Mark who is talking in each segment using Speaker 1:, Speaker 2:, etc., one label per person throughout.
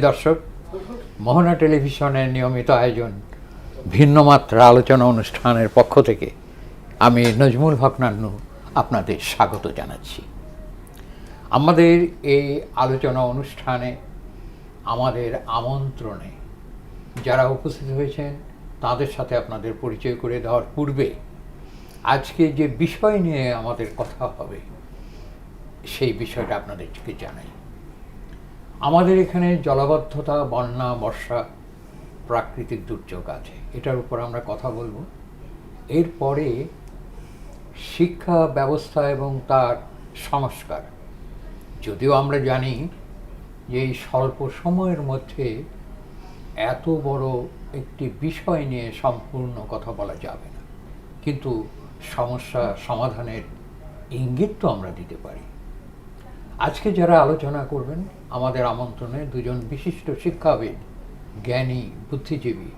Speaker 1: দর্শক, মোহনা টেলিভিশনের নিয়মিত আয়োজন ভিন্ন মাত্রা আলোচনা অনুষ্ঠানের পক্ষ থেকে আমি নজমুল হক নান্নু আপনাদের স্বাগত জানাচ্ছি। আমাদের এই আলোচনা অনুষ্ঠানে আমাদের আমন্ত্রণে যারা উপস্থিত হয়েছেন তাদের সাথে আপনাদের পরিচয় করে দেওয়ার পূর্বে আজকে যে বিষয় নিয়ে আমাদের কথা হবে সেই বিষয়টা আপনাদেরকে জানাই। আমাদের এখানে জলাবদ্ধতা, বন্যা, বর্ষা, প্রাকৃতিক দুর্যোগ আছে, এটার উপর আমরা কথা বলবো। এরপরে শিক্ষা ব্যবস্থা এবং তার সংস্কার। যদিও আমরা জানি যে এই স্বল্প সময়ের মধ্যে এত বড় একটি বিষয় নিয়ে সম্পূর্ণ কথা বলা যাবে না, কিন্তু সমস্যা সমাধানের ইঙ্গিত তো আমরা দিতে পারি। আজকে যারা আলোচনা করবেন আমাদের আমন্ত্রণে দুজন বিশিষ্ট শিক্ষাবিদ, জ্ঞানী, বুদ্ধিজীবী,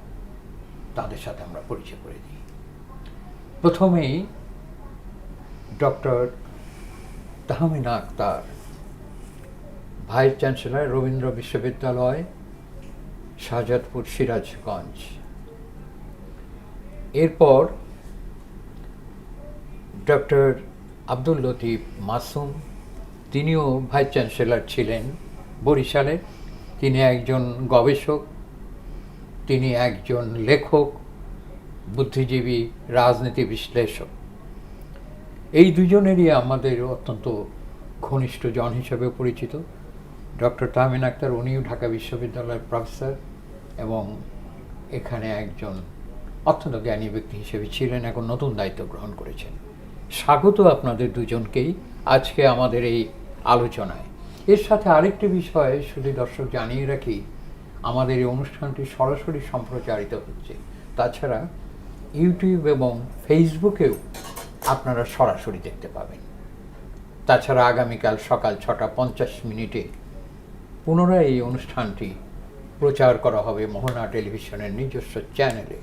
Speaker 1: তাদের সাথে আমরা পরিচয় করে দিই। প্রথমেই doctor Tahmina Akter, vice chancellor, Rabindra বিশ্ববিদ্যালয়, শাহজাদপুর, সিরাজগঞ্জ। এরপর ডক্টর আব্দুল লতিফ মাসুম, তিনিও ভাইস চ্যান্সেলর ছিলেন বরিশালে। তিনি একজন গবেষক, তিনি একজন লেখক, বুদ্ধিজীবী, রাজনীতি বিশ্লেষক। এই দুজনেরই আমাদের অত্যন্ত ঘনিষ্ঠ জন হিসেবে পরিচিত। ডক্টর তাহমিনা আক্তার, উনিও ঢাকা বিশ্ববিদ্যালয়ের প্রফেসর এবং এখানে একজন অত্যন্ত জ্ঞানী ব্যক্তি হিসেবে ছিলেন, এখন নতুন দায়িত্ব গ্রহণ করেছেন। স্বাগত আপনাদের দুজনকেই আজকে আমাদের এই আলোচনায়। এর সাথে আরেকটি বিষয় শুধু দর্শক জানিয়ে রাখি, আমাদের এই অনুষ্ঠানটি সরাসরি সম্প্রচারিত হচ্ছে। তাছাড়া ইউটিউব এবং ফেসবুকেও আপনারা সরাসরি দেখতে পাবেন। তাছাড়া আগামীকাল সকাল 6:50 পুনরায় এই অনুষ্ঠানটি প্রচার করা হবে মোহনা টেলিভিশনের নিজস্ব চ্যানেলে।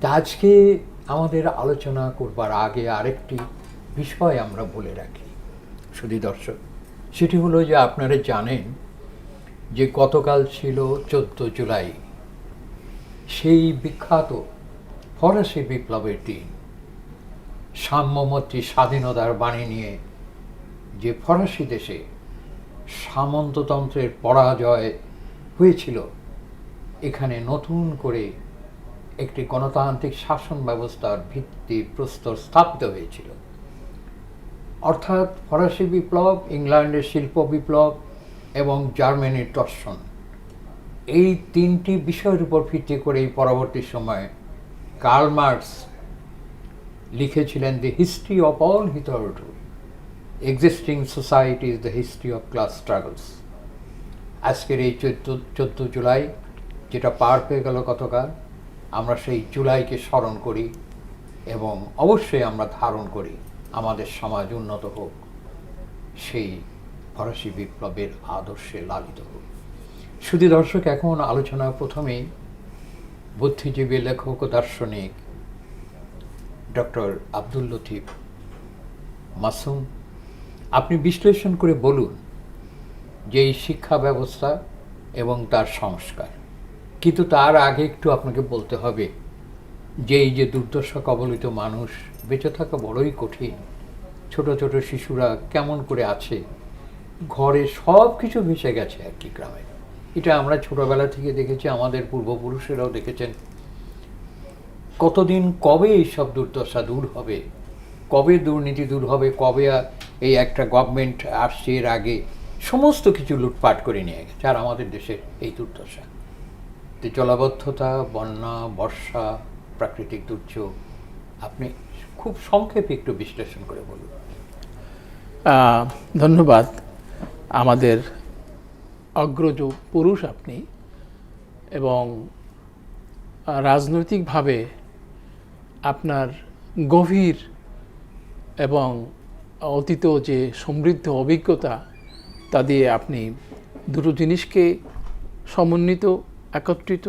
Speaker 1: তা আজকে আমাদের আলোচনা করবার আগে আরেকটি বিষয় আমরা বলে রাখি শুধু দর্শক, সেটি হলো যে আপনারা জানেন যে গতকাল ছিল 14 জুলাই, সেই বিখ্যাত ফরাসি বিপ্লবের দিন। সাম্যমৈত্রী স্বাধীনতার বাণী নিয়ে যে ফরাসি দেশে সামন্ততন্ত্রের পরাজয় হয়েছিল, এখানে নতুন করে একটি গণতান্ত্রিক শাসন ব্যবস্থার ভিত্তি প্রস্তর স্থাপিত হয়েছিল। অর্থাৎ ফরাসি বিপ্লব, ইংল্যান্ডের শিল্প বিপ্লব এবং জার্মানির দর্শন, এই তিনটি বিষয়ের উপর ভিত্তি করেই পরবর্তী সময়ে কার্ল মার্কস লিখেছিলেন, the history of all hitherto existing society is the history of class struggles. আজকের এই 14 জুলাই যেটা পার হয়ে গেল গতকাল, আমরা সেই জুলাইকে স্মরণ করি এবং অবশ্যই আমরা ধারণ করি আমাদের সমাজ উন্নত হোক, সেই ফরাসি বিপ্লবের আদর্শে লালিত হোক। শুধু দর্শক, এখন আলোচনা প্রথমেই বুদ্ধিজীবী, লেখক ও দার্শনিক ডক্টর আব্দুল লতিফ মাসুম, আপনি বিশ্লেষণ করে বলুন যে এই শিক্ষা ব্যবস্থা এবং তার সংস্কার। কিন্তু তার আগে একটু আপনাকে বলতে হবে যে এই যে দুর্দশা কবলিত মানুষ, বেঁচে থাকা বড়ই কঠিন। ছোট ছোট শিশুরা কেমন করে আছে, ঘরে সব কিছু ভেসে গেছে একই গ্রামে। এটা আমরা ছোটবেলা থেকে দেখেছি, আমাদের পূর্বপুরুষেরাও দেখেছেন। কতদিন, কবে এইসব দুর্দশা দূর হবে, কবে দুর্নীতি দূর হবে, কবে এই একটা গভর্নমেন্ট আসছে, এর আগে সমস্ত কিছু লুটপাট করে নিয়ে গেছে। আর আমাদের দেশের এই দুর্দশা, জলাবদ্ধতা, বন্যা, বর্ষা, প্রাকৃতিক দুর্যোগ, আপনি খুব সংক্ষেপে একটু বিশ্লেষণ করে বলুন।
Speaker 2: ধন্যবাদ। আমাদের অগ্রজ পুরুষ আপনি, এবং রাজনৈতিকভাবে আপনার গভীর এবং অতীত যে সমৃদ্ধ অভিজ্ঞতা, তা দিয়ে আপনি দুটো জিনিসকে সমন্বিত, একত্রিত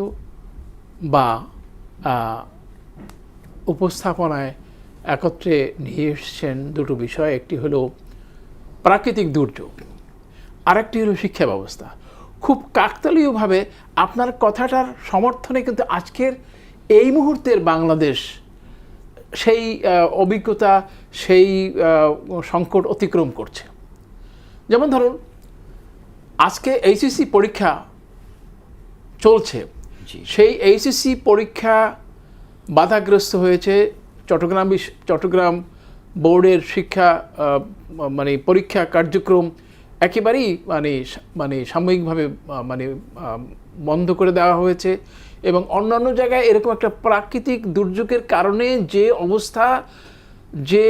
Speaker 2: বা উপস্থাপনায় একত্রে নিয়ে এসছেন দুটো বিষয়। একটি হলো প্রাকৃতিক দুর্যোগ, আরেকটি হলো শিক্ষা ব্যবস্থা। খুব কাকতালীয়ভাবে আপনার কথাটার সমর্থনে কিন্তু আজকের এই মুহূর্তের বাংলাদেশ সেই অভিজ্ঞতা, সেই সংকট অতিক্রম করছে। যেমন ধরুন, আজকে এইচএসসি পরীক্ষা চলছে, সেই এইচএসসি পরীক্ষা বাধাগ্রস্ত হয়েছে চট্টগ্রাম বোর্ডের শিক্ষা মানে পরীক্ষা কার্যক্রম একেবারেই মানে সাময়িকভাবে বন্ধ করে দেওয়া হয়েছে। এবং অন্যান্য জায়গায় এরকম একটা প্রাকৃতিক দুর্যোগের কারণে যে অবস্থা, যে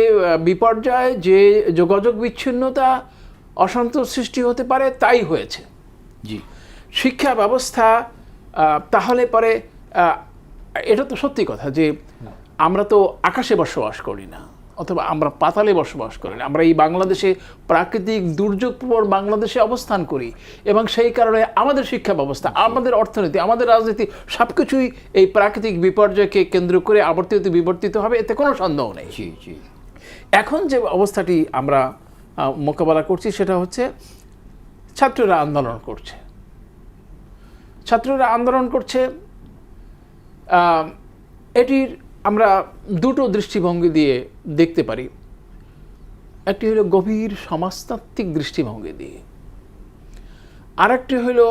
Speaker 2: বিপর্যয়, যে যোগাযোগ বিচ্ছিন্নতা, অসন্তোষ সৃষ্টি হতে পারে, তাই হয়েছে।
Speaker 1: জি,
Speaker 2: শিক্ষা ব্যবস্থা তাহলে পরে এটা তো সত্যি কথা যে আমরা তো আকাশে বসবাস করি না, অথবা আমরা পাতালে বসবাস করি না, আমরা এই বাংলাদেশে প্রাকৃতিক দুর্যোগপ্রবণ বাংলাদেশে অবস্থান করি। এবং সেই কারণে আমাদের শিক্ষা ব্যবস্থা, আমাদের অর্থনীতি, আমাদের রাজনীতি সবকিছুই এই প্রাকৃতিক বিপর্যয়কে কেন্দ্র করে আবর্তিত বিবর্তিত হবে, এতে কোনো সন্দেহ নেই। এখন যে অবস্থাটি আমরা মোকাবেলা করছি সেটা হচ্ছে ছাত্ররা আন্দোলন করছে। ছাত্ররা আন্দোলন করছে, এটির আমরা দুটো দৃষ্টিভঙ্গি দিয়ে দেখতে পারি। একটি হলো গভীর সমাজতাত্ত্বিক দৃষ্টিভঙ্গি দিয়ে, আরেকটি হলো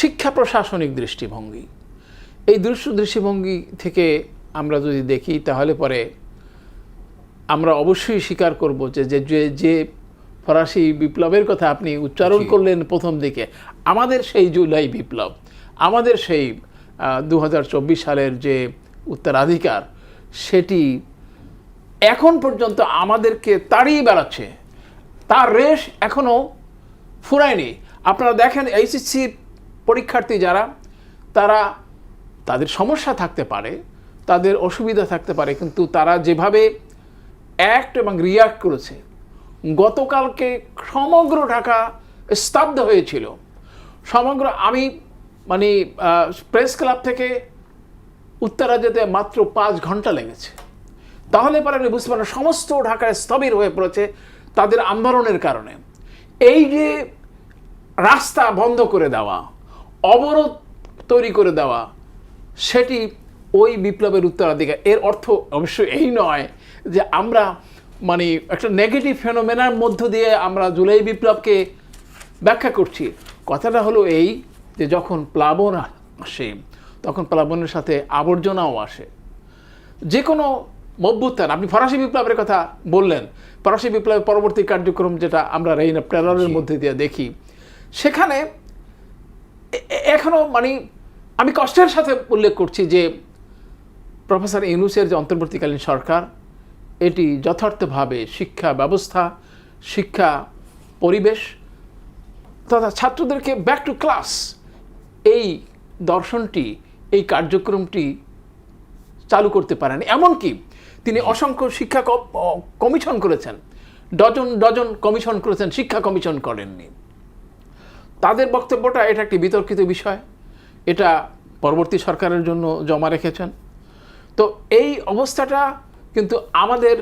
Speaker 2: শিক্ষা প্রশাসনিক দৃষ্টিভঙ্গি। এই দৃষ্টিভঙ্গি থেকে আমরা যদি দেখি তাহলে পরে আমরা অবশ্যই স্বীকার করব যে ফরাসি বিপ্লবের কথা আপনি উচ্চারণ করলেন প্রথম দিকে, আমাদের সেই জুলাই বিপ্লব, আমাদের সেই 2024 সালের যে উত্তরাধিকার, সেটি এখন পর্যন্ত আমাদেরকে তাড়িয়ে বেড়াচ্ছে, তার রেশ এখনও ফুরায়নি। আপনারা দেখেন এইচএসসি পরীক্ষার্থী যারা, তাদের সমস্যা থাকতে পারে, তাদের অসুবিধা থাকতে পারে, কিন্তু তারা যেভাবে অ্যাক্ট এবং রিয়াক্ট করেছে, গতকালকে সমগ্র ঢাকা স্তব্ধ হয়েছিল। আমি প্রেস ক্লাব থেকে উত্তরা যেতে মাত্র 5 ঘন্টা লেগেছে। তাহলে পরে আপনি বুঝতে পারেন সমস্ত ঢাকায় স্থবির হয়ে পড়েছে তাদের আন্দোলনের কারণে। এই যে রাস্তা বন্ধ করে দেওয়া, অবরোধ তৈরি করে দেওয়া, সেটি ওই বিপ্লবের উত্তরাধিকার। এর অর্থ অবশ্যই এই নয় যে আমরা একটা নেগেটিভ ফেনোমেনার মধ্য দিয়ে আমরা জুলাই বিপ্লবকে ব্যাখ্যা করছি। কথাটা হলো এই যে যখন প্লাবন আসে তখন প্লাবনের সাথে আবর্জনাও আসে। যে কোনো অভ্যুত্থান, আপনি ফরাসি বিপ্লবের কথা বললেন, ফরাসি বিপ্লবের পরবর্তী কার্যক্রম যেটা আমরা রেইন অফ টেররের মধ্যে দিয়ে দেখি, সেখানে এখনও আমি কষ্টের সাথে উল্লেখ করছি যে প্রফেসর ইউনূসের যে অন্তর্বর্তীকালীন সরকার, এটি যথার্থভাবে শিক্ষা ব্যবস্থা, শিক্ষা পরিবেশ তথা ছাত্রদেরকে ব্যাক টু ক্লাস, এই দর্শনটি, এই কার্যক্রমটি চালু করতে পারেন। এমনকি তিনি অসংখ্য শিক্ষা কমিশন করেছেন, ডজন কমিশন করেছেন, শিক্ষা কমিশন করেননি। তাদের বক্তব্যটা এটা একটি বিতর্কিত বিষয়, এটা পরবর্তী সরকারের জন্য জমা রেখেছেন। তো এই অবস্থাটা কিন্তু আমাদের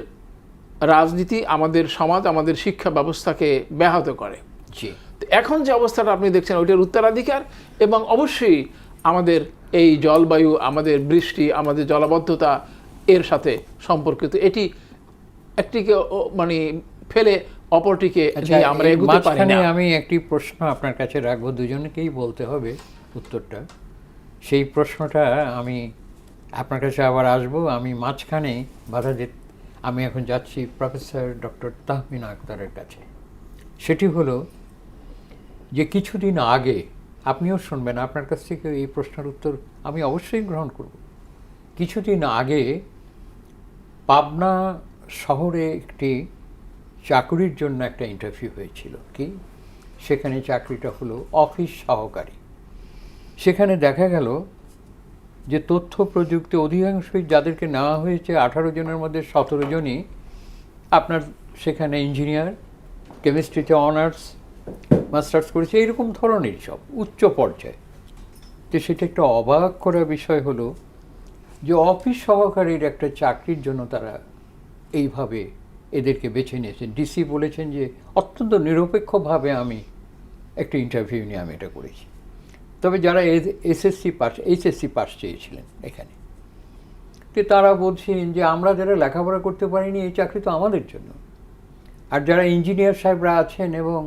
Speaker 2: রাজনীতি, আমাদের সমাজ, আমাদের শিক্ষা ব্যবস্থাকে ব্যাহত করে। এখন যে অবস্থাটা আপনি দেখছেন ওইটার উত্তরাধিকার, এবং অবশ্যই আমাদের এই জলবায়ু, আমাদের বৃষ্টি, আমাদের জলাবদ্ধতা এর সাথে সম্পর্কিত। এটি একটিকে ফেলে অপরটিকে আমরা এগোতে পারি না।
Speaker 1: আমি একটি প্রশ্ন আপনার কাছে রাখবো, দুজনকেই বলতে হবে উত্তরটা। সেই প্রশ্নটা আমি আপনার কাছে আবার আসবো। আমি মাঝখানে আমি এখন যাচ্ছি প্রফেসর ডক্টর তাহমিনা আক্তারের কাছে। সেটি হলো যে কিছুদিন আগে, আপনিও শুনবেন, আপনার কাছ থেকে এই প্রশ্নের উত্তর আমি অবশ্যই গ্রহণ করব। কিছুদিন আগে পাবনা শহরে একটি চাকরির জন্য একটা ইন্টারভিউ হয়েছিল। সেখানে চাকরিটা হলো অফিস সহকারী। সেখানে দেখা গেল যে তথ্য প্রযুক্তি অধিকাংশই যাদেরকে নেওয়া হয়েছে 18 জনের মধ্যে 17 জনই আপনার সেখানে ইঞ্জিনিয়ার, কেমিস্ট্রিতে অনার্স, মাস্টার্স করেছে, এইরকম ধরনের সব উচ্চ পর্যায়ে। তো সেটা একটা অবাক করা বিষয় হলো যে অফিস সহকারীর একটা চাকরির জন্য তারা এইভাবে এদেরকে বেছে নিয়েছেন। ডিসি বলেছেন যে অত্যন্ত নিরপেক্ষভাবে আমি একটা ইন্টারভিউ নিয়ে আমি এটা করেছি। তবে যারা এইচএসসি পাস চেয়েছিলেন এখানে, তো তারা বলছেন যে আমরা যারা লেখাপড়া করতে পারিনি এই চাকরি তো আমাদের জন্য। আর যারা ইঞ্জিনিয়ার সাহেবরা আছেন এবং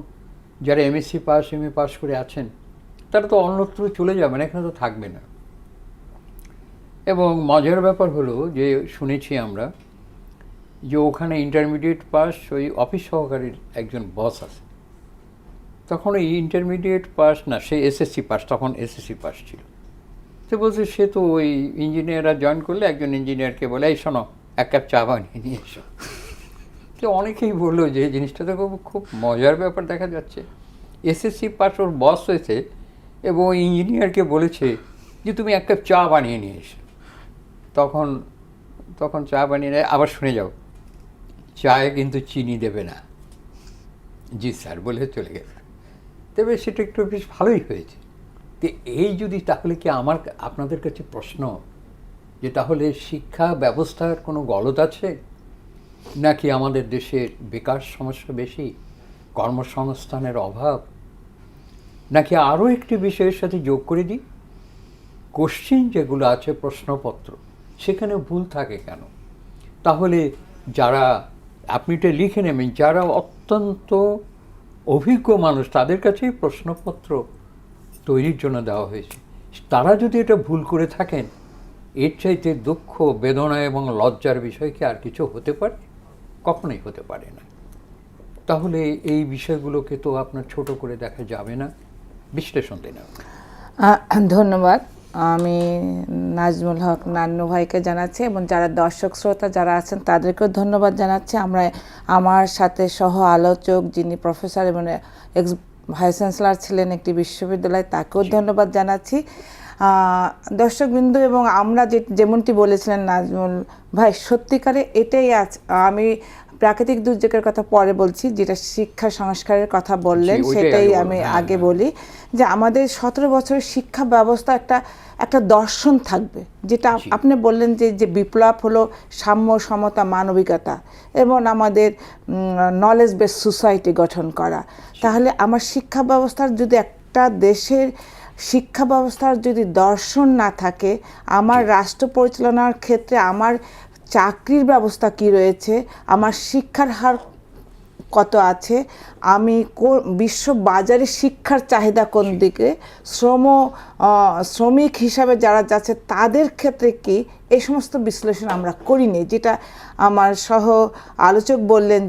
Speaker 1: যারা এমএসসি পাস এমএ পাস করে আছেন তারা তো অন্যত্র চলে যাবেন, এখানে তো থাকবে না। এবং মজার ব্যাপার হলো যে শুনেছি আমরা যে ওখানে ইন্টারমিডিয়েট পাস ওই অফিস সহকারীর একজন বস আছে, তখন ওই ইন্টারমিডিয়েট পাস না, সে এসএসসি পাস, তখন এসএসসি পাস ছিল। সে বলছে সে তো ওই ইঞ্জিনিয়াররা জয়েন করলে একজন ইঞ্জিনিয়ারকে বলে এই শোনো 1 কাপ চা বানিয়ে নিয়ে এসো। তো অনেকেই বললো যে এই জিনিসটা তো খুব মজার ব্যাপার দেখা যাচ্ছে। এসএসসি পাস ওর বস হয়েছে এবং ওই ইঞ্জিনিয়ারকে বলেছে যে তুমি 1 কাপ চা বানিয়ে নিয়ে এসো। তখন চা বানিয়ে নেয়, আবার শুনে যাও চায়ে কিন্তু চিনি দেবে না। জি স্যার বলে চলে গেছে। তবে সেটা একটু বেশ ভালোই হয়েছে। তো এই যদি তাহলে কি আপনাদের কাছে প্রশ্ন যে তাহলে শিক্ষা ব্যবস্থার কোনো গলদ আছে, নাকি আমাদের দেশের বেকার সমস্যা বেশি, কর্মসংস্থানের অভাব, নাকি আরও একটি বিষয়ের সাথে যোগ করে দিই, কোশ্চিন যেগুলো আছে প্রশ্নপত্র সেখানে ভুল থাকে কেন? তাহলে যারা আপনি এটা লিখে নেবেন, যারা অত্যন্ত অভিজ্ঞ মানুষ তাদের কাছেই প্রশ্নপত্র তৈরির জন্য দেওয়া হয়েছে, তারা যদি এটা ভুল করে থাকেন এর চাইতে দুঃখ, বেদনা এবং লজ্জার বিষয় কি আর কিছু হতে পারে? কখনোই হতে পারে না। তাহলে এই বিষয়গুলোকে তো আপনার ছোট করে দেখা যাবে না, বিশ্লেষণ দিন।
Speaker 3: ধন্যবাদ। আমি নাজমুল হক নান্নু ভাইকে জানাচ্ছি এবং যারা দর্শক শ্রোতা যারা আছেন তাদেরকেও ধন্যবাদ জানাচ্ছি। আমার সাথে সহ আলোচক যিনি প্রফেসর এবং এক্স ভাইস চ্যান্সেলর ছিলেন একটি বিশ্ববিদ্যালয়, তাকেও ধন্যবাদ জানাচ্ছি। দর্শকবৃন্দ, এবং আমরা যেমনটি বলেছিলেন নাজমুল ভাই, সত্যিকারে এটাই আছে। আমি প্রাকৃতিক দুর্যোগের কথা পরে বলছি, যেটা শিক্ষা সংস্কারের কথা বললেন সেটাই আমি আগে বলি, যে আমাদের 17 বছরের শিক্ষা ব্যবস্থা একটা দর্শন থাকবে, যেটা আপনি বললেন যে বিপ্লব হলো সাম্য, সমতা, মানবিকতা এবং আমাদের নলেজ বেস সোসাইটি গঠন করা। তাহলে আমার শিক্ষা ব্যবস্থার যদি একটা দেশের শিক্ষা ব্যবস্থার যদি দর্শন না থাকে, আমার রাষ্ট্র পরিচালনার ক্ষেত্রে আমার চাকরির ব্যবস্থা কি রয়েছে, আমার শিক্ষার হার কত আছে, আমি বিশ্ব বাজারে শিক্ষার চাহিদা কোন দিকে, শ্রমিক হিসাবে যারা যাচ্ছে তাদের ক্ষেত্রে কি, এই সমস্ত বিশ্লেষণ আমরা করিনি। যেটা আমার সহ আলোচক বললেন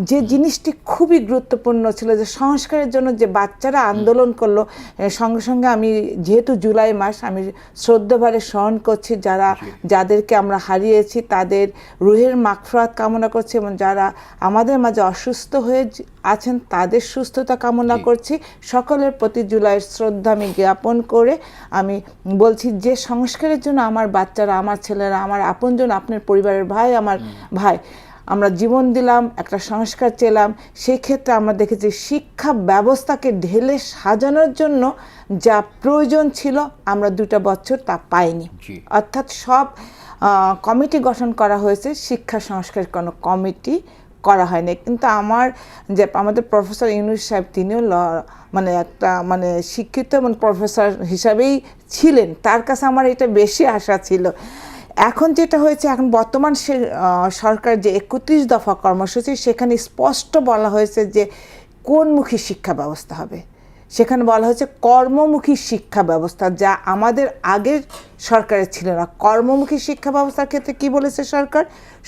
Speaker 3: যে জিনিসটি খুবই গুরুত্বপূর্ণ ছিল, যে সংস্কারের জন্য যে বাচ্চারা আন্দোলন করলো, সঙ্গে সঙ্গে আমি যেহেতু জুলাই মাস, আমি শ্রদ্ধাভরে স্মরণ করছি যাদেরকে আমরা হারিয়েছি, তাদের রুহের মাগফিরাত কামনা করছি এবং যারা আমাদের মাঝে অসুস্থ হয়ে আছেন তাদের সুস্থতা কামনা করছি। সকলের প্রতি জুলাইয়ের শ্রদ্ধা আমি জ্ঞাপন করে আমি বলছি যে সংস্কারের জন্য আমার বাচ্চারা, আমার ছেলেরা, আমার আপনজন, আপনার পরিবারের ভাই, আমার ভাই, আমরা জীবন দিলাম, একটা সংস্কার চেলাম। সেই ক্ষেত্রে আমরা দেখেছি শিক্ষা ব্যবস্থাকে ঢেলে সাজানোর জন্য যা প্রয়োজন ছিল আমরা 2 বছর তা পাইনি। অর্থাৎ সব কমিটি গঠন করা হয়েছে, শিক্ষা সংস্কারের কোনো কমিটি করা হয়নি। কিন্তু আমাদের প্রফেসর ইউনূস সাহেব, তিনিও একটা শিক্ষিত এবং প্রফেসর হিসাবেই ছিলেন, তার কাছে আমার এটা বেশি আশা ছিল। এখন যেটা হয়েছে, এখন বর্তমান সরকার যে 31 দফা কর্মসূচি, সেখানে স্পষ্ট বলা হয়েছে যে কোনমুখী শিক্ষা ব্যবস্থা হবে। সেখানে বলা হয়েছে কর্মমুখী শিক্ষা ব্যবস্থা, যা আমাদের আগের সরকারের ছিল না। কর্মমুখী শিক্ষা ব্যবস্থার ক্ষেত্রে কি বলেছে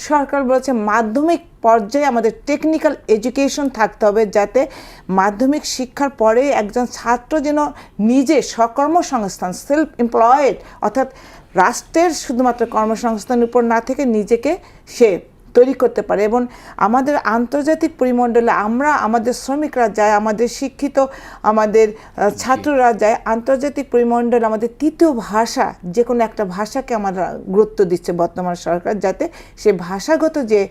Speaker 3: সরকার বলেছে মাধ্যমিক পর্যায়ে আমাদের টেকনিক্যাল এডুকেশন থাকতে হবে, যাতে মাধ্যমিক শিক্ষার পরে একজন ছাত্র যেন নিজে স্বকর্মসংস্থান, সেলফ এমপ্লয়েড, অর্থাৎ রাষ্ট্রের শুধুমাত্র কর্মসংস্থানের উপর না থেকে নিজেকে সে তৈরি করতে পারে। এবং আমাদের আন্তর্জাতিক পরিমণ্ডলে আমাদের শ্রমিকরা যায়, আমাদের শিক্ষিত আমাদের ছাত্ররা যায় আন্তর্জাতিক পরিমণ্ডলে, আমাদের তৃতীয় ভাষা যে কোনো একটা ভাষাকে আমরা গুরুত্ব দিচ্ছে বর্তমান সরকার, যাতে সে ভাষাগত যে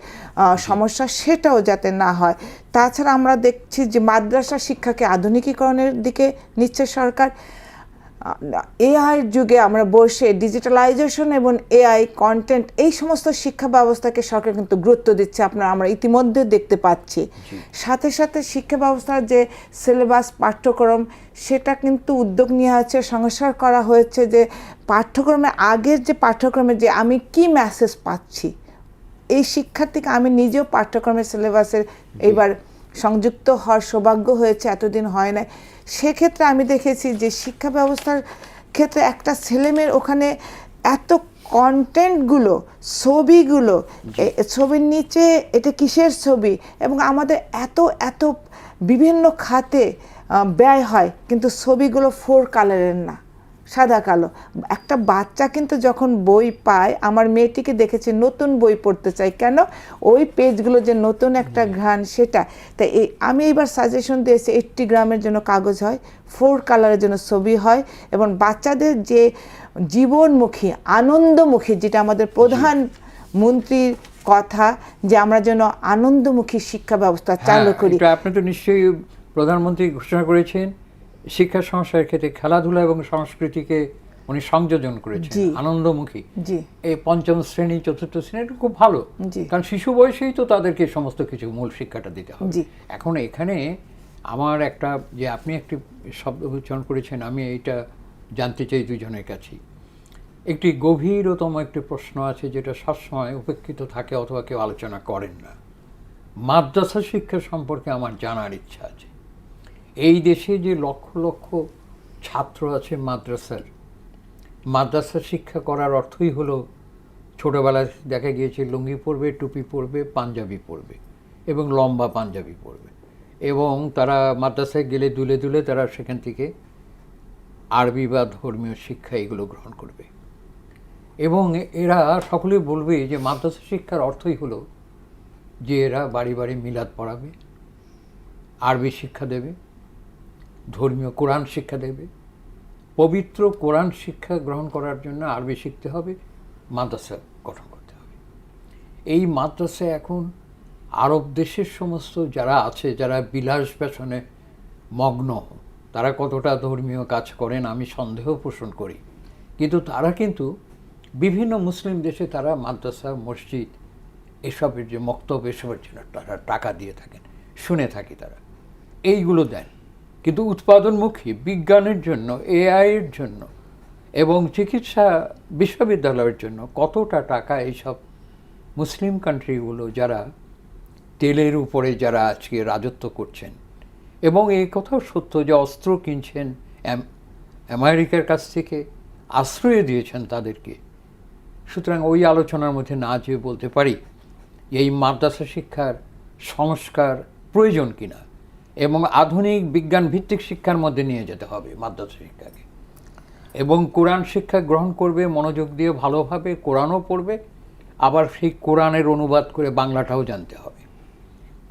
Speaker 3: সমস্যা সেটাও যাতে না হয়। তাছাড়া আমরা দেখছি যে মাদ্রাসা শিক্ষাকে আধুনিকীকরণের দিকে নিচ্ছে সরকার। এআই যুগে আমরা বসে ডিজিটালাইজেশন এবং এআই কন্টেন্ট এই সমস্ত শিক্ষা ব্যবস্থাকে সরকার কিন্তু গুরুত্ব দিচ্ছে, আমরা ইতিমধ্যে দেখতে পাচ্ছি। সাথে সাথে শিক্ষা ব্যবস্থার যে সিলেবাস পাঠ্যক্রম সেটা কিন্তু উদ্যোগ নেওয়া হয়েছে, সংস্কার করা হয়েছে, যে পাঠ্যক্রমে আগের যে পাঠ্যক্রমে যে আমি কি মেসেজ পাচ্ছি, এই শিক্ষার্থীকে আমি নিজেও পাঠ্যক্রমের সিলেবাসের এইবার সংযুক্ত হওয়ার সৌভাগ্য হয়েছে, এতদিন হয় না। সেক্ষেত্রে আমি দেখেছি যে শিক্ষা ব্যবস্থার ক্ষেত্রে একটা ছেলেমেয়ের ওখানে এত কন্টেন্টগুলো, ছবিগুলো, ছবির নিচে এটা কিসের ছবি, এবং আমাদের এত এত বিভিন্ন খাতে ব্যয় হয়, কিন্তু ছবিগুলো 4 কালারের না, সাদা কালো। একটা বাচ্চা কিন্তু যখন বই পায়, আমার মেয়েটিকে দেখেছি নতুন বই পড়তে চাই, কেন? ওই পেজগুলো যে নতুন একটা ঘ্রাণ, সেটা। তাই আমি এইবার সাজেশন দিয়েছি 80 গ্রামের জন্য কাগজ হয়, 4 কালারের জন্য ছবি হয়, এবং বাচ্চাদের যে জীবনমুখী, আনন্দমুখী, যেটা আমাদের প্রধানমন্ত্রীর কথা, যে আমরা যেন আনন্দমুখী শিক্ষা ব্যবস্থা চালু করি।
Speaker 1: আপনি তো নিশ্চয়ই প্রধানমন্ত্রী ঘোষণা করেছেন শিক্ষা সংস্কারের ক্ষেত্রে খেলাধুলা এবং সংস্কৃতিকে উনি সংযোজন করেছেন, আনন্দমুখী। এই ৫ম শ্রেণী ৪র্থ শ্রেণী এটা খুব ভালো, কারণ শিশু বয়সেই তো তাদেরকে সমস্ত কিছু মূল শিক্ষাটা দিতে হবে। এখন এখানে আমার একটা, যে আপনি একটি শব্দ উচ্চারণ করেছেন, আমি এইটা জানতে চাই দুজনের কাছেই। একটি গভীরতম একটি প্রশ্ন আছে যেটা সবসময় উপেক্ষিত থাকে অথবা কেউ আলোচনা করেন না। মাদ্রাসা শিক্ষা সম্পর্কে আমার জানার ইচ্ছা আছে। এই দেশে যে লক্ষ লক্ষ ছাত্র আছে মাদ্রাসা শিক্ষা করার অর্থই হলো ছোটোবেলায় দেখা গিয়েছে লুঙ্গি পরবে, টুপি পরবে, পাঞ্জাবি পরবে এবং লম্বা পাঞ্জাবি পরবে, এবং তারা মাদ্রাসায় গেলে দুলে দুলে তারা সেখান থেকে আরবি বা ধর্মীয় শিক্ষা এগুলো গ্রহণ করবে। এবং এরা সকলে বলবে যে মাদ্রাসা শিক্ষার অর্থই হলো যে এরা বাড়ি বাড়ি মিলাদ পড়াবে, আরবি শিক্ষা দেবে, ধর্মীয় কোরআন শিক্ষা দেবে। পবিত্র কোরআন শিক্ষা গ্রহণ করার জন্য আরবি শিখতে হবে, মাদ্রাসা গঠন করতে হবে। এই মাদ্রাসা এখন আরব দেশের সমস্ত যারা আছে, যারা বিলাস ব্যসনে মগ্ন, তারা কতটা ধর্মীয় কাজ করেন আমি সন্দেহ পোষণ করি, কিন্তু তারা কিন্তু বিভিন্ন মুসলিম দেশে তারা মাদ্রাসা, মসজিদ এসবের যে মক্তব, এসবের জন্য তারা টাকা দিয়ে থাকেন, শুনে থাকি তারা এইগুলো দেন। কিন্তু উৎপাদনমুখী বিজ্ঞানের জন্য, এআইয়ের জন্য এবং চিকিৎসা বিশ্ববিদ্যালয়ের জন্য কতটা টাকা এইসব মুসলিম কান্ট্রিগুলো, যারা তেলের উপরে যারা আজকে রাজত্ব করছেন, এবং এই কথাও সত্য যে অস্ত্র কিনছেন আমেরিকার কাছ থেকে, আশ্রয় দিয়েছেন তাদেরকে। সুতরাং ওই আলোচনার মধ্যে না যেয়ে বলতে পারি এই মাদ্রাসা শিক্ষার সংস্কার প্রয়োজন কিনা, এবং আধুনিক বিজ্ঞান ভিত্তিক শিক্ষার মধ্যে নিয়ে যেতে হবে মাদ্রাসা শিক্ষাকে, এবং কোরআন শিক্ষা গ্রহণ করবে মনোযোগ দিয়ে, ভালোভাবে কোরআনও পড়বে, আবার সেই কোরআনের অনুবাদ করে বাংলাটাও জানতে হবে।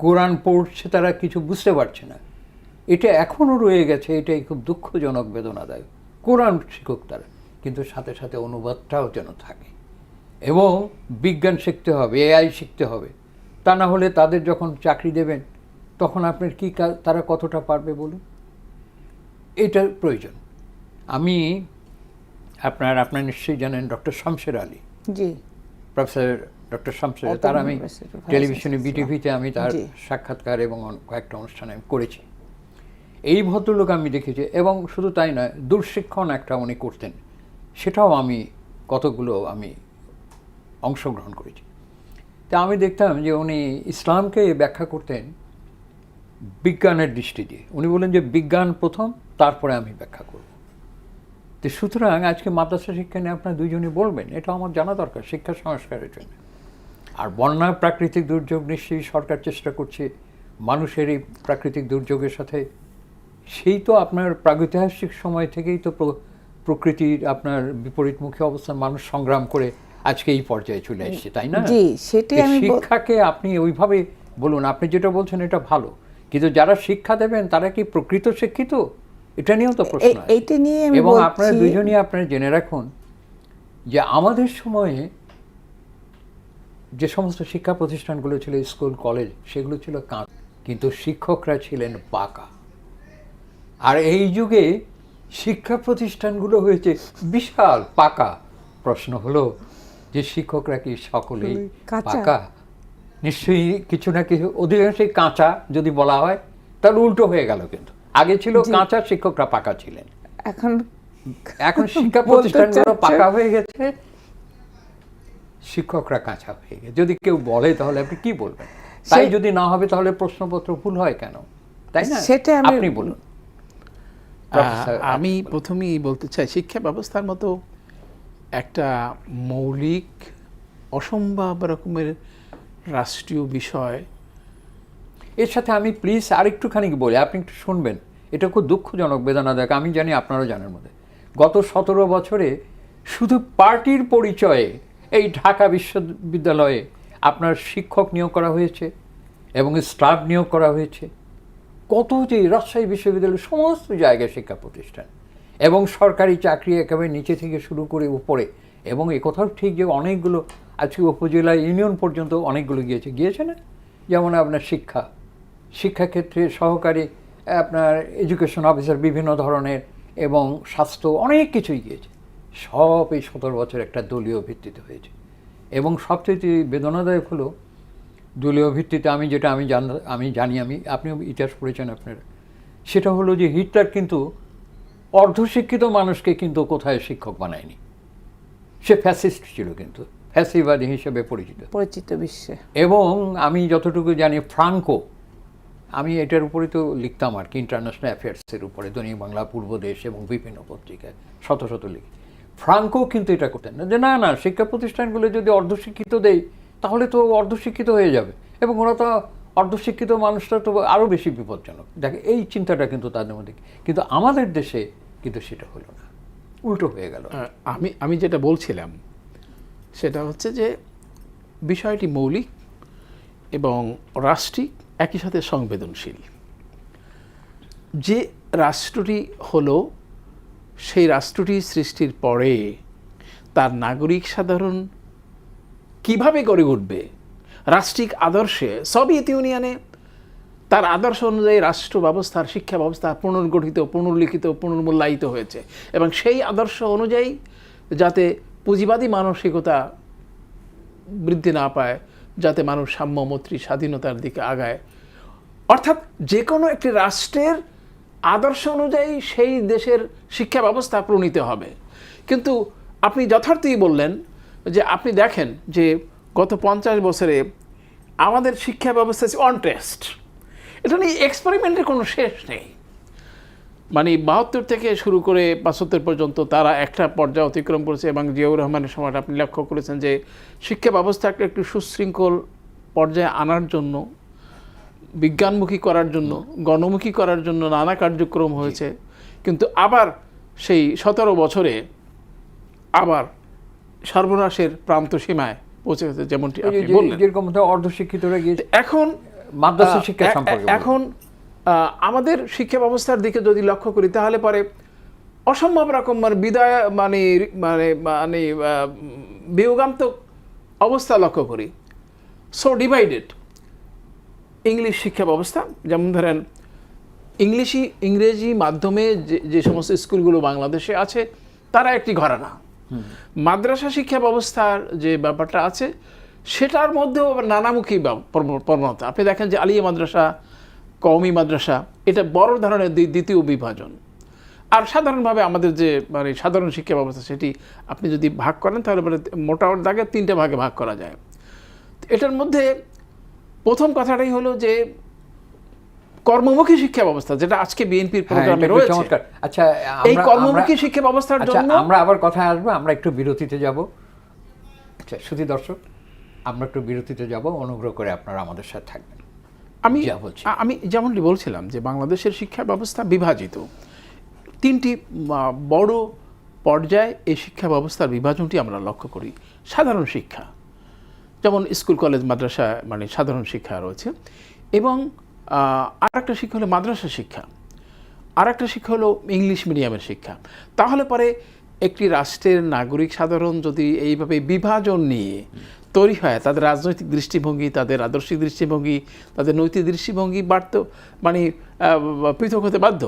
Speaker 1: কোরআন পড়ছে তারা কিছু বুঝতে পারছে না, এটা এখনও রয়ে গেছে, এটাই খুব দুঃখজনক, বেদনাদায়ক। কোরআন শিখুক তারা, কিন্তু সাথে সাথে অনুবাদটাও যেন থাকে, এবং বিজ্ঞান শিখতে হবে, এআই শিখতে হবে। তা না হলে তাদের যখন চাকরি দেবেন তখন আপনার কি তারা কতটা পারবে বলুন? এটা প্রয়োজন। আমি আপনার নিশ্চয়ই জানেন ডক্টর শামশের আলী, প্রফেসর ডক্টর শামশের, তার আমি টেলিভিশনে বিটিভিতে আমি তার সাক্ষাৎকার এবং কয়েকটা অনুষ্ঠানে আমি করেছি। এই ভদ্রলোক আমি দেখেছি, এবং শুধু তাই নয়, দূরশিক্ষণ একটা উনি করতেন, সেটাও আমি কতগুলো আমি অংশগ্রহণ করেছি। তা আমি দেখতাম যে উনি ইসলামকে ব্যাখ্যা করতেন বিজ্ঞানের দৃষ্টি দিয়ে। উনি বলেন যে বিজ্ঞান প্রথম, তারপরে আমি ব্যাখ্যা করব। তো সুতরাং আজকে মাদ্রাসা শিক্ষা নিয়ে আপনার দুইজনই বলবেন, এটা আমার জানা দরকার শিক্ষা সংস্কারের জন্য। আর বন্যা, প্রাকৃতিক দুর্যোগ নিশ্চয়ই সরকার চেষ্টা করছে মানুষের এই প্রাকৃতিক দুর্যোগের সাথে, সেই তো আপনার প্রাগৈতিহাসিক সময় থেকেই তো প্রকৃতির আপনার বিপরীতমুখী অবস্থান মানুষ সংগ্রাম করে আজকে এই পর্যায়ে চলে এসেছে, তাই না? শিক্ষাকে আপনি ওইভাবে বলুন, আপনি যেটা বলছেন এটা ভালো, কিন্তু যারা শিক্ষা দেবেন তারা কি প্রকৃত শিক্ষিত, এটা নিয়েও তো প্রশ্ন আছে। এবং আপনারা দুজনই আপনারা জেনে রাখুন যে আমাদের সময়ে যে সমস্ত শিক্ষা প্রতিষ্ঠানগুলো ছিল, স্কুল, কলেজ, সেগুলো ছিল কাঁচ, কিন্তু শিক্ষকরা ছিলেন বাঁকা। আর এই যুগে শিক্ষা প্রতিষ্ঠানগুলো হয়েছে বিশাল পাকা। প্রশ্ন হলো যে শিক্ষকরা কি সকলেই
Speaker 3: কাঁচা?
Speaker 1: পাকা? নিশ্চয়ই কিছু না কিছু, অধিকাংশই কাঁচা যদি বলা হয় তাহলে উল্টো হয়ে গেল। কিন্তু আগে ছিল কাঁচা, শিক্ষকরা পাকা ছিলেন। এখন শিক্ষা প্রতিষ্ঠানগুলো পাকা হয়ে গেছে, শিক্ষকরা কাঁচা হয়ে গেছে। যদি কেউ বলে তাহলে আপনি কি বলবেন? তাই যদি না হবে তাহলে প্রশ্নপত্র ভুল হয় কেন, তাই না?
Speaker 3: সেটা
Speaker 1: আপনি বলুন।
Speaker 2: আমি প্রথমেই বলতে চাই, শিক্ষা ব্যবস্থার মতো একটা মৌলিক অসম্ভব রকমের রাষ্ট্রীয় বিষয়,
Speaker 1: এর সাথে আমি প্লিজ আরেকটুখানি বলি, আপনি একটু শুনবেন। এটা খুব দুঃখজনক, বেদনাদায়ক। আমি জানি আপনারও জানার মধ্যে গত 17 বছরে শুধু পার্টির পরিচয়ে এই ঢাকা বিশ্ববিদ্যালয়ে আপনার শিক্ষক নিয়োগ করা হয়েছে এবং স্টাফ নিয়োগ করা হয়েছে। কত যে রাজশাহী বিশ্ববিদ্যালয়ের সমস্ত জায়গায় শিক্ষা প্রতিষ্ঠান এবং সরকারি চাকরি একেবারে নিচে থেকে শুরু করে উপরে। এবং একথাও ঠিক যে অনেকগুলো আজকে উপজেলা ইউনিয়ন পর্যন্ত অনেকগুলো গিয়েছে না? যেমন আপনার শিক্ষাক্ষেত্রে সহকারী আপনার এডুকেশন অফিসার বিভিন্ন ধরনের, এবং স্বাস্থ্য, অনেক কিছুই গিয়েছে। সব এই 17 বছর একটা দলীয় ভিত্তিতে হয়েছে। এবং সবচেয়ে বেদনাদায়ক হলো দলীয় ভিত্তিতে আমি জানি, আপনিও ইতিহাস পড়েছেন আপনারা, সেটা হলো যে হিটলার কিন্তু অর্ধশিক্ষিত মানুষকে কিন্তু কোথায় শিক্ষক বানায়নি। সে ফ্যাসিস্ট ছিল, কিন্তু ফ্যাসিবাদী হিসেবে পরিচিত
Speaker 3: বিশ্বে।
Speaker 1: এবং আমি যতটুকু জানি ফ্রাঙ্কো, আমি এটার উপরে তো লিখতাম আর কি, ইন্টারন্যাশনাল অ্যাফেয়ার্সের উপরে, দৈনিক বাংলা, পূর্বদেশ এবং বিভিন্ন পত্রিকায় শত লিখি। ফ্রাঙ্কো কিন্তু এটা করতেন না যে না শিক্ষা প্রতিষ্ঠানগুলো যদি অর্ধশিক্ষিত দেয় তাহলে তো অর্ধশিক্ষিত হয়ে যাবে, এবং ওরা তো অর্ধশিক্ষিত মানুষটা তো আরও বেশি বিপজ্জনক। দেখে এই চিন্তাটা কিন্তু তাদের মধ্যে, কিন্তু আমাদের দেশে কিন্তু সেটা হলো না, উল্টো হয়ে গেল।
Speaker 2: আমি যেটা বলছিলাম সেটা হচ্ছে যে বিষয়টি মৌলিক এবং রাষ্ট্রিক, একই সাথে সংবেদনশীল। যে রাষ্ট্রটি হলো, সেই রাষ্ট্রটি সৃষ্টির পরে তার নাগরিক সাধারণ কিভাবে গড়ে উঠবে রাষ্ট্রিক আদর্শে, সোভিয়েত ইউনিয়নে তার আদর্শ অনুযায়ী রাষ্ট্র ব্যবস্থার শিক্ষা ব্যবস্থা পুনর্গঠিত, পুনর্লিখিত, পুনর্মূল্যায়িত হয়েছে। এবং সেই আদর্শ অনুযায়ী যাতে পুঁজিবাদী মানসিকতা বৃদ্ধি না পায়, যাতে মানুষ সাম্য, মৈত্রী, স্বাধীনতার দিকে আগায়, অর্থাৎ যে কোনো একটি রাষ্ট্রের আদর্শ অনুযায়ী সেই দেশের শিক্ষা ব্যবস্থা প্রণীত হবে। কিন্তু আপনি যথার্থই বললেন যে আপনি দেখেন যে গত 50 বছরে আমাদের শিক্ষা ব্যবস্থা অন টেস্ট, এটা নিয়ে এক্সপেরিমেন্টের কোনো শেষ নেই। মানে 72 থেকে শুরু করে 75 পর্যন্ত তারা একটা পর্যায়ে অতিক্রম করেছে। এবং জিয়াউর রহমানের সময়টা আপনি লক্ষ্য করেছেন যে শিক্ষা ব্যবস্থাকে একটু সুশৃঙ্খল পর্যায়ে আনার জন্য, বিজ্ঞানমুখী করার জন্য, গণমুখী করার জন্য নানা কার্যক্রম হয়েছে। কিন্তু আবার সেই 17 বছরে আবার সর্বনাশের প্রান্ত সীমায় পৌঁছে গেছে, যেমনটি আপনি বললেন।
Speaker 1: যেরকম অর্ধশিক্ষিতরা গিয়ে
Speaker 2: এখন
Speaker 1: মাদ্রাসা শিক্ষা সম্পর্কে
Speaker 2: এখন আমাদের শিক্ষা ব্যবস্থার দিকে যদি লক্ষ্য করি তাহলে পরে অসম্ভব রকম বিয়োগান্তক অবস্থা লক্ষ্য করি। সো ডিভাইডেড ইংলিশ শিক্ষা ব্যবস্থা, যেমন ধরেন ইংরেজি মাধ্যমে যে সমস্ত স্কুলগুলো বাংলাদেশে আছে তারা একটি ঘরানা। মাদ্রাসা শিক্ষা ব্যবস্থার যে ব্যাপারটা আছে সেটার মধ্যেও নানামুখী প্রবণতা। আপনি দেখেন যে আলিয়া মাদ্রাসা, কওমি মাদ্রাসা, এটা বড় ধরনের দ্বিতীয় বিভাজন। আর সাধারণভাবে আমাদের যে সাধারণ শিক্ষা ব্যবস্থা, সেটি আপনি যদি ভাগ করেন তাহলে মোটা দাগে 3টে ভাগে ভাগ করা যায়। এটার মধ্যে প্রথম কথাটাই হলো যে কর্মমুখী শিক্ষা ব্যবস্থা, যেটা আজকে বিএনপির প্রোগ্রামে রয়েছে।
Speaker 1: আচ্ছা,
Speaker 2: এই কর্মমুখী শিক্ষা ব্যবস্থার জন্য
Speaker 1: আমরা আবার কথায় আসবো, আমরা একটু বিরতিতে যাব। আচ্ছা শ্রুতি দর্শক, আমরা একটু বিরতিতে যাব, অনুগ্রহ করে আপনারা আমাদের সাথে থাকবেন।
Speaker 2: আমি যেমনটি বলছিলাম যে বাংলাদেশের শিক্ষা ব্যবস্থা বিভাজিত, 3টি বড় পর্যায়ে এই শিক্ষা ব্যবস্থার বিভাজনটি আমরা লক্ষ্য করি। সাধারণ শিক্ষা, যেমন স্কুল, কলেজ, মাদ্রাসা, সাধারণ শিক্ষা রয়েছে। এবং আর একটা শিক্ষা হলো মাদ্রাসা শিক্ষা, আর একটা শিক্ষা হলো ইংলিশ মিডিয়ামের শিক্ষা। তাহলে পরে একটি রাষ্ট্রের নাগরিক সাধারণ যদি এইভাবে বিভাজন নিয়ে তৈরি হয়, তাদের রাজনৈতিক দৃষ্টিভঙ্গি, তাদের আদর্শিক দৃষ্টিভঙ্গি, তাদের নৈতিক দৃষ্টিভঙ্গি মানে পৃথক হতে বাধ্য।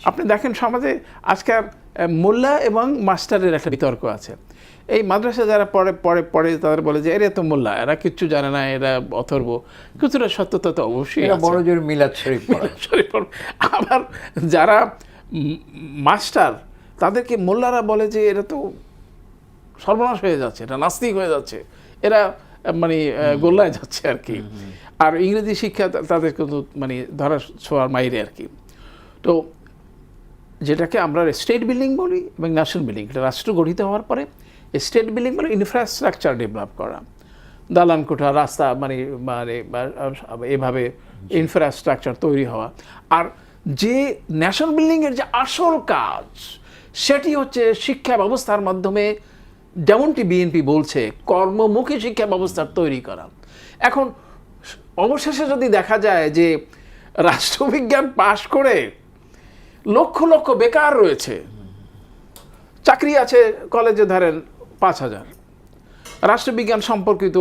Speaker 2: আপনি দেখেন সমাজে আজকাল মোল্লা এবং মাস্টারের একটা বিতর্ক আছে। এই মাদ্রাসা যারা পড়ে তাদের বলে যে এরা তো মোল্লা, এরা কিচ্ছু জানে না, এরা অথর্ব। কিছুটা সত্যতা তো অবশ্যই আছে।
Speaker 1: বড় জোর মিলাদ শরীফ পড়ে।
Speaker 2: আবার যারা মাস্টার তাদেরকে মোল্লারা বলে যে এরা তো সর্বনাশ হয়ে যাচ্ছে, এটা নাস্তিক হয়ে যাচ্ছে, এরা মানে গোল্লায় যাচ্ছে আর কি। আর ইংরেজি শিক্ষা তাদের কিন্তু মানে ধরা ছোঁয়ার মাইরে আর কি। তো যেটাকে আমরা স্টেট বিল্ডিং বলি এবং ন্যাশনাল বিল্ডিং, এটা রাষ্ট্র গঠিত হওয়ার পরে স্টেট বিল্ডিং মানে ইনফ্রাস্ট্রাকচার ডেভেলপ করা, দালান কোঠা, রাস্তা মানে এভাবে ইনফ্রাস্ট্রাকচার তৈরি হওয়া। আর যে ন্যাশনাল বিল্ডিংয়ের যে আসল কাজ সেটি হচ্ছে শিক্ষা ব্যবস্থার মাধ্যমে, যেমনটি বিএনপি বলছে, কর্মমুখী শিক্ষা ব্যবস্থার তৈরি করা। এখন অবশেষে যদি দেখা যায় যে রাষ্ট্রবিজ্ঞান পাশ করে লক্ষ লক্ষ বেকার রয়েছে, চাকরি আছে কলেজে ধরেন 5,000, রাষ্ট্রবিজ্ঞান সম্পর্কিত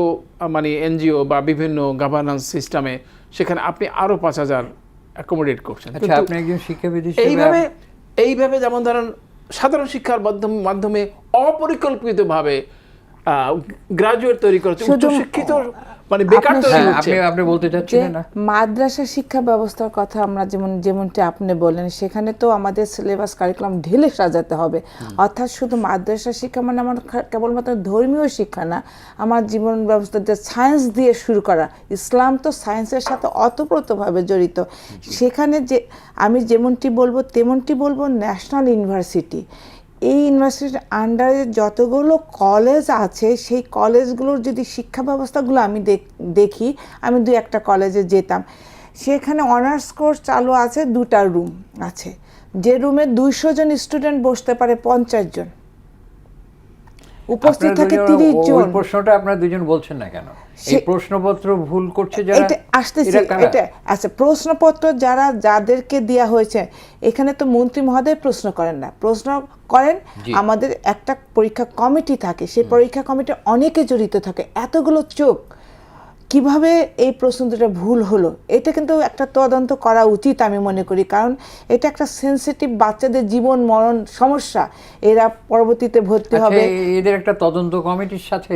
Speaker 2: মানে এনজিও বা বিভিন্ন গভর্নেন্স সিস্টেমে সেখানে আপনি আরও 5,000 অ্যাকোমোডেট করছেন।
Speaker 1: আচ্ছা, আপনি একজন শিক্ষাবিদ
Speaker 2: এইভাবে যেমন ধরেন সাধারণ শিক্ষার মাধ্যমে অপরিকল্পিতভাবে গ্রাজুয়েট তৈরি করেছে, উচ্চশিক্ষিত মানে বেকার তৈরি হচ্ছে।
Speaker 1: আপনি বলতে চাচ্ছিলেন না
Speaker 3: মাদ্রাসা শিক্ষা ব্যবস্থার কথা আমরা যেমনটি আপনি বললেন, সেখানে তো আমাদের সিলেবাস কারিকুলাম ঢেলে সাজাতে হবে। অর্থাৎ শুধু মাদ্রাসা শিক্ষা মানে আমার কেবলমাত্র ধর্মীয় শিক্ষা না, আমার জীবন ব্যবস্থাতে সায়েন্স দিয়ে শুরু করা। ইসলাম তো সায়েন্সের সাথে অতপ্রতভাবে জড়িত। সেখানে যে আমি যেমনটি বলবো ন্যাশনাল ইউনিভার্সিটি, এই ইউনিভার্সিটির আন্ডারে যতগুলো কলেজ আছে সেই কলেজগুলোর যদি শিক্ষা ব্যবস্থাগুলো আমি দেখি, আমি 2-1টা কলেজে যেতাম, সেখানে অনার্স কোর্স চালু আছে, 2টা রুম আছে, যে রুমে 200 জন স্টুডেন্ট বসতে পারে, 50 জন উপস্থিত থাকে, 30 জন।
Speaker 1: প্রশ্নটা আপনারা দুজন বলছেন না কেন? এই প্রশ্নপত্র ভুল করছে যারা,
Speaker 3: এটা আচ্ছা, প্রশ্নপত্র যাদেরকে দেওয়া হয়েছে, এখানে তো মন্ত্রী মহোদয় প্রশ্ন করেন না, প্রশ্ন করেন আমাদের একটা পরীক্ষা কমিটি থাকে, সেই পরীক্ষা কমিটি অনেকে জড়িত থাকে, এতগুলো চোখ, কিভাবে এই প্রশ্ন দুটো ভুল হলো, এটা কিন্তু একটা তদন্ত করা উচিত আমি মনে করি। কারণ এটা একটা সেনসিটিভ, বাচ্চাদের জীবন মরণ সমস্যা, এরা পরবর্তীতে ভর্তি হবে।
Speaker 1: এদের একটা তদন্ত কমিটির সাথে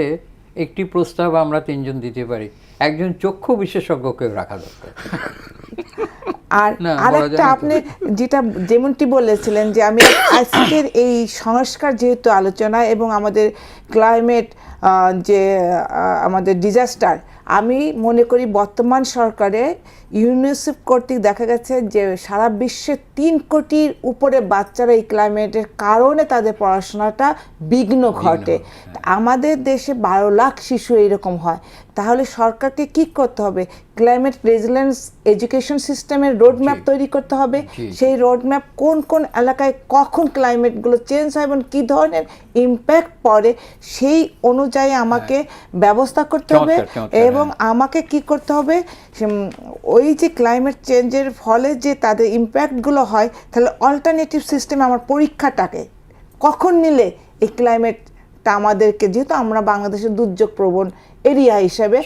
Speaker 1: একটি প্রস্তাব আমরা 3 জন দিতে পারি, একজন চক্ষু বিশেষজ্ঞকে রাখা দরকার।
Speaker 3: আর আরেকটা, আপনি যেমনটি বলেছিলেন যে আমি আজকের এই সংস্কার যেহেতু আলোচনা এবং আমাদের ক্লাইমেট যে আমাদের ডিজাস্টার, আমি মনে করি বর্তমান সরকারে ইউনিসেফ কর্তৃক দেখা গেছে যে সারা বিশ্বে 3 কোটির উপরে বাচ্চারা এই ক্লাইমেটের কারণে তাদের পড়াশোনাটা বিঘ্ন ঘটে। আমাদের দেশে 12 লাখ শিশু এইরকম হয়। তাহলে সরকারকে কি করতে হবে? ক্লাইমেট রেজিলিয়েন্স এডুকেশন সিস্টেমের রোডম্যাপ তৈরি করতে হবে। সেই রোডম্যাপ কোন কোন এলাকায় কখন ক্লাইমেটগুলো চেঞ্জ হয় এবং কী ধরনের ইম্প্যাক্ট পড়ে সেই অনুযায়ী আমাকে ব্যবস্থা করতে হবে। এবং আমাকে কি করতে হবে, ওই যে ক্লাইমেট চেঞ্জের ফলে যে তাদের ইম্প্যাক্টগুলো হয়, তাহলে অল্টারনেটিভ সিস্টেমে আমার পরীক্ষাটাকে কখন নিলে এই ক্লাইমেটটা আমাদেরকে, যেহেতু আমরা বাংলাদেশের দুর্যোগ প্রবণ এরিয়া হিসাবে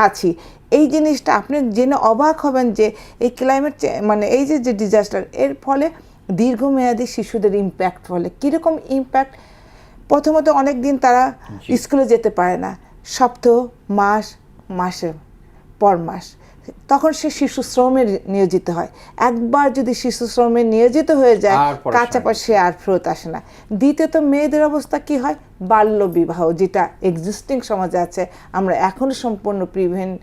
Speaker 3: আছি, এই জিনিসটা আপনি জেনে অবাক হবেন যে এই ক্লাইমেট মানে এই যে ডিজাস্টার, এর ফলে দীর্ঘমেয়াদী শিশুদের ইম্প্যাক্ট ফলে কীরকম ইম্প্যাক্ট। প্রথমত অনেক দিন তারা স্কুলে যেতে পারে না, সপ্তাহ, মাসের পর মাস, তখন সে শিশু শ্রমে নিয়োজিত হয়। একবার যদি শিশু শ্রমে নিয়োজিত হয়ে যায়, কাঁচা সে আর ফেরত আসে না। দ্বিতীয়ত মেয়েদের অবস্থা কি হয়, বাল্য বিবাহ, যেটা এক্সিস্টিং সমাজে আছে, আমরা এখনো সম্পূর্ণ প্রিভেন্ট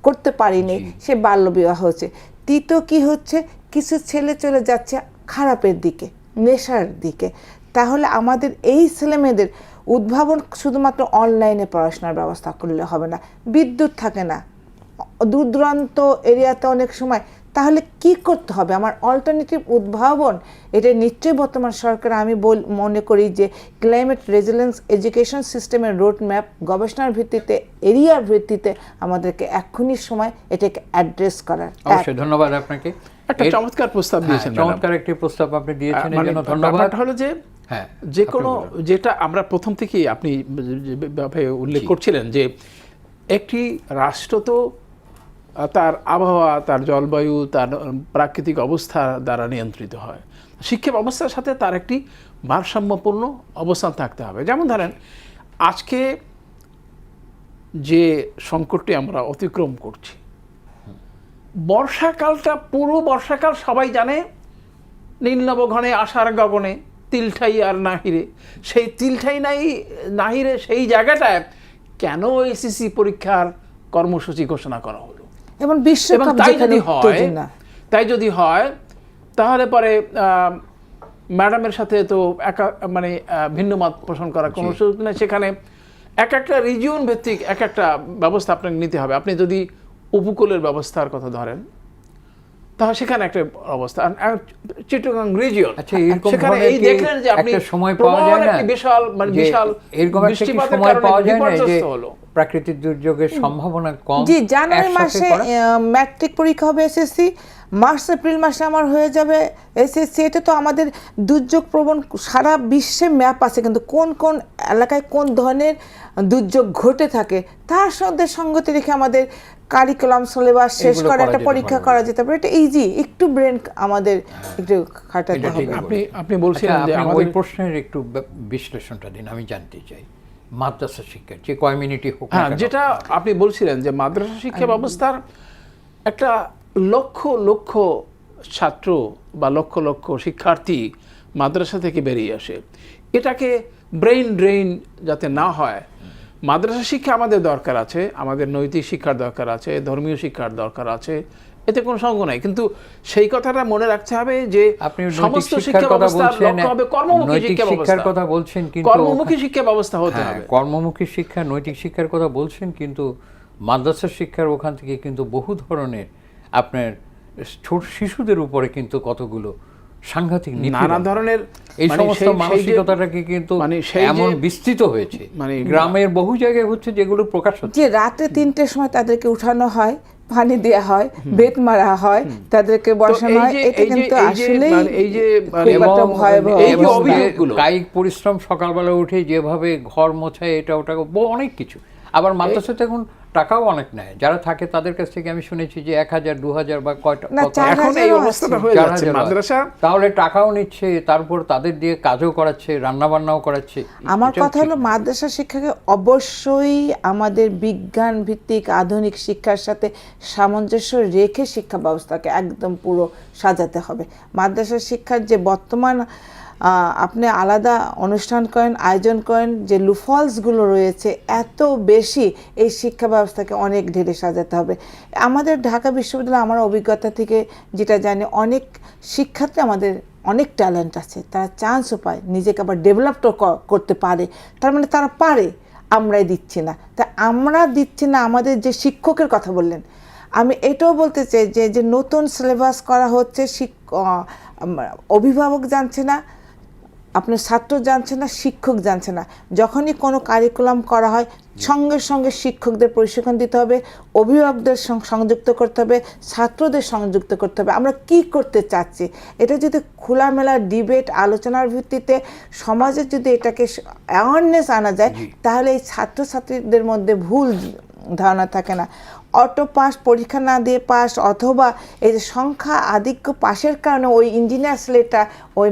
Speaker 3: করতে পারিনি, সে বাল্য বিবাহ হচ্ছে। তৃতীয় কি হচ্ছে, কিছু ছেলে চলে যাচ্ছে খারাপের দিকে, নেশার দিকে। তাহলে আমাদের এই ছেলেমেয়েদের উদ্ভাবন শুধুমাত্র অনলাইনে পড়াশোনার ব্যবস্থা করলে হবে না, বিদ্যুৎ থাকে না দূর দূরান্ত এরিয়াতে অনেক সময়, তাহলে কি করতে হবে? আমার অল্টারনেটিভ উদ্ভাবন, এটা নিশ্চয়ই বর্তমান সরকার, আমি মনে করি যে ক্লাইমেট রেজিলিয়েন্স এডুকেশন সিস্টেমের রোড ম্যাপ গবেষণার ভিত্তিতে, এরিয়ার ভিত্তিতে আমাদেরকে এখনই সময় এটাকে অ্যাড্রেস করার।
Speaker 1: অবশ্যই ধন্যবাদ আপনাকে,
Speaker 2: একটা চমৎকার প্রস্তাব দিয়েছেন,
Speaker 1: চমৎকার একটি প্রস্তাব আপনি দিয়েছেন, এর জন্য ধন্যবাদ।
Speaker 2: হলো যে
Speaker 1: হ্যাঁ,
Speaker 2: যে
Speaker 1: আপনি
Speaker 2: কোনো
Speaker 1: বলুন।
Speaker 2: যেটা আমরা প্রথম থেকেই আপনি যেভাবে উল্লেখ
Speaker 1: জি।
Speaker 2: করছিলেন যে একটি রাষ্ট্র তো তার আবহাওয়া, তার জলবায়ু, তার প্রাকৃতিক অবস্থা দ্বারা নিয়ন্ত্রিত হয়। শিক্ষা ব্যবস্থার সাথে তার একটি ভারসাম্যপূর্ণ অবস্থান থাকতে হবে। যেমন ধরেন আজকে যে সংকটটি আমরা অতিক্রম করছি, বর্ষাকালটা পুরো বর্ষাকাল সবাই জানে নীল নবঘনে আষাঢ় গগনে তিলঠাই আর নাহিরে, সেই তিলঠাই নাই নাহিরে সেই জায়গাটায় কেন এসএসসি পরীক্ষার কর্মসূচি ঘোষণা করা হলো?
Speaker 3: এবং
Speaker 2: এবং
Speaker 3: বিশ্বকাপ
Speaker 2: তাই
Speaker 3: যেখানে
Speaker 2: যদি হয়,
Speaker 3: উত্তেজনা।
Speaker 2: তাই যদি হয় তাহলে পরে ম্যাডামের সাথে তো মানে ভিন্ন মত পোষণ করার কোনো
Speaker 1: জি।
Speaker 2: সুযোগ নেই। সেখানে এক একটা রিজিয়ন ভিত্তিক এক একটা ব্যবস্থা আপনাকে নিতে হবে। আপনি যদি উপকূলের ব্যবস্থার কথা ধরেন তাহলে সেখানে একটা অবস্থা, আর চিটাগাং রিজিয়ন,
Speaker 1: আচ্ছা, এরকম
Speaker 2: সেখানে
Speaker 1: ধরনের
Speaker 2: এই
Speaker 1: কি
Speaker 2: দেখলেন যে আপনি
Speaker 1: একটা সময় পাওয়া যায়
Speaker 2: প্রবল
Speaker 1: না?
Speaker 2: একটি বিশাল মানে
Speaker 1: যে
Speaker 2: বিশাল
Speaker 1: এরকম একটা কি
Speaker 2: বৃষ্টিপাতের
Speaker 1: সময়
Speaker 2: কারণে
Speaker 1: পাওয়া যায় না যে
Speaker 2: বিপর্যস্ত হলো।
Speaker 1: প্রাকৃতিক দুর্যোগের সম্ভাবনা কম,
Speaker 3: জি, জানুয়ারি
Speaker 1: একসাথে
Speaker 3: মাসে
Speaker 1: করা?
Speaker 3: ম্যাট্রিক পরীক্ষা হবে এসএসসি, মার্চ এপ্রিল মাসে আমার হয়ে যাবে এসএসসি। এটা তো আমাদের দুর্যোগ প্রবণ সারা বিশ্বে ম্যাপ আছে, কিন্তু কোন কোন এলাকায় কোন ধরনের দুর্যোগ ঘটে থাকে তার সাথে সঙ্গতি রেখে আমাদের কারিকুলাম সিলেবাস শেষ
Speaker 1: এগুলো
Speaker 3: করে
Speaker 1: করা
Speaker 3: একটা
Speaker 1: যেতে
Speaker 3: পরীক্ষা
Speaker 1: পারে।
Speaker 3: করা যেতে পারে। এটা ইজি, একটু ব্রেন আমাদের একটু খাটাতে
Speaker 1: এটা ঠিক
Speaker 3: হবে।
Speaker 2: আপনি বলছিলেন
Speaker 1: আচ্ছা,
Speaker 2: যে
Speaker 1: আপনি
Speaker 2: আমাদের
Speaker 1: ওই প্রশ্নের একটু বিশ্লেষণটা দিন, আমি জানতে চাই। মাদ্রাসা শিক্ষা যে কয় মিনিটই হোক না
Speaker 2: হ্যাঁ,
Speaker 1: কেন,
Speaker 2: যেটা আপনি বলছিলেন যে মাদ্রাসা শিক্ষা ব্যবস্থার একটা লক্ষ লক্ষ ছাত্র বা লক্ষ লক্ষ শিক্ষার্থী মাদ্রাসা থেকে বেরিয়ে আসে, এটাকে ব্রেইন ড্রেইন যাতে না হয়, মাদ্রাসা শিক্ষা আমাদের দরকার আছে, আমাদের নৈতিক শিক্ষার দরকার আছে, ধর্মীয় শিক্ষার দরকার আছে, এতে কোনো সঙ্গ নাই। কিন্তু সেই কথাটা মনে রাখতে হবে যে
Speaker 1: আপনি নৈতিক
Speaker 2: সমস্ত
Speaker 1: শিক্ষার
Speaker 2: শিক্ষা
Speaker 1: কথা
Speaker 2: ব্যবস্থার
Speaker 1: বলছেন,
Speaker 2: লক্ষ্য হবে কর্মমুখী
Speaker 1: নৈতিক
Speaker 2: শিক্ষা
Speaker 1: শিক্ষার
Speaker 2: ব্যবস্থা,
Speaker 1: কথা বলছেন, কিন্তু
Speaker 2: কর্মমুখী শিক্ষা ব্যবস্থা হতে
Speaker 1: হ্যাঁ,
Speaker 2: হবে।
Speaker 1: কর্মমুখী শিক্ষা, নৈতিক শিক্ষার কথা বলছেন, কিন্তু মাদ্রাসা শিক্ষার ওখান থেকে কিন্তু বহু ধরনের আপনার ছোট শিশুদের উপরে কিন্তু কতগুলো সাংঘাতিক
Speaker 2: নানা
Speaker 1: নিপীড়ন,
Speaker 2: ধরনের
Speaker 1: এই
Speaker 2: মানে
Speaker 1: সমস্ত
Speaker 2: সেই যে-
Speaker 1: মানসিকতাটাকে কিন্তু
Speaker 2: মানে সেই যে-
Speaker 1: এমন বিস্তৃত হয়েছে,
Speaker 2: মানে
Speaker 1: গ্রামের বহু জায়গায় হচ্ছে যেগুলো প্রকাশ হচ্ছে।
Speaker 3: যে রাতে 3টের সময় তাদেরকে উঠানো হয়, পানি দেওয়া হয়, বেত মারা হয়, তাদেরকে বসানো হয়, এটা কিন্তু আসলেই খুব
Speaker 1: এবং
Speaker 3: একটা ভয়াবহ
Speaker 2: এই যে
Speaker 3: অবস্থা।
Speaker 2: অভিযোগগুলো,
Speaker 1: কায়িক পরিশ্রম, সকালবেলা উঠে যেভাবে ঘর মোছায়, এটা ওটা অনেক কিছু। আবার মাদ্রাসাতে এখন টাকাও অনেক নেয়, যারা থাকে তাদের কাছ থেকে আমি শুনেছি যে 1000, 2000 বা কয়টা
Speaker 3: না,
Speaker 1: কত-
Speaker 3: 4000
Speaker 2: এখন এই
Speaker 3: আছে।
Speaker 2: অবস্থাটা হয়ে
Speaker 1: 4000
Speaker 2: যাচ্ছে।
Speaker 1: হয়।
Speaker 2: মাদ্রাসা
Speaker 1: তাহলে টাকাও নিচ্ছে, তারপর তাদের দিয়ে কাজও করাচ্ছে, রান্না বান্নাও করাচ্ছে।
Speaker 3: আমার
Speaker 1: এটাও
Speaker 3: কথা
Speaker 1: ঠিক
Speaker 3: হলো
Speaker 1: না।
Speaker 3: মাদ্রাসা শিক্ষাকে অবশ্যই আমাদের বিজ্ঞান ভিত্তিক আধুনিক শিক্ষার সাথে সামঞ্জস্য রেখে শিক্ষা ব্যবস্থাকে একদম পুরো সাজাতে হবে। মাদ্রাসা শিক্ষার যে বর্তমান আপনি আলাদা অনুষ্ঠান করেন, আয়োজন করেন, যে লুফলসগুলো রয়েছে এত বেশি, এই শিক্ষা ব্যবস্থাকে অনেক ঢেলে সাজাতে হবে। আমাদের ঢাকা বিশ্ববিদ্যালয় আমার অভিজ্ঞতা থেকে যেটা জানি, অনেক শিক্ষার্থী আমাদের অনেক ট্যালেন্ট আছে, তারা চান্সও পায়, নিজেকে আবার ডেভেলপও করতে পারে, তার মানে তারা পারে, আমরাই দিচ্ছি না। তা আমরা দিচ্ছি না, আমাদের যে শিক্ষকের কথা বললেন, আমি এটাও বলতে চাই যে যে নতুন সিলেবাস করা হচ্ছে, অভিভাবক জানছে না, আপনার ছাত্র জানছে না, শিক্ষক জানছে না। যখনই কোনো কারিকুলাম করা হয়, সঙ্গে সঙ্গে শিক্ষকদের প্রশিক্ষণ দিতে হবে, অভিভাবকদের সংযুক্ত করতে হবে, ছাত্রদের সংযুক্ত করতে হবে। আমরা কি করতে চাচ্ছি, এটা যদি খোলামেলা ডিবেট, আলোচনার ভিত্তিতে সমাজে যদি এটাকে অ্যাওয়ারনেস আনা যায়, তাহলে এই ছাত্রছাত্রীদের মধ্যে ভুল ধারণা থাকে না। অটো পাস, পরীক্ষা না দিয়ে পাস, অথবা এই যে সংখ্যা আধিক্য পাশের কারণে ওই ইঞ্জিনিয়ার ছেলেটা ওই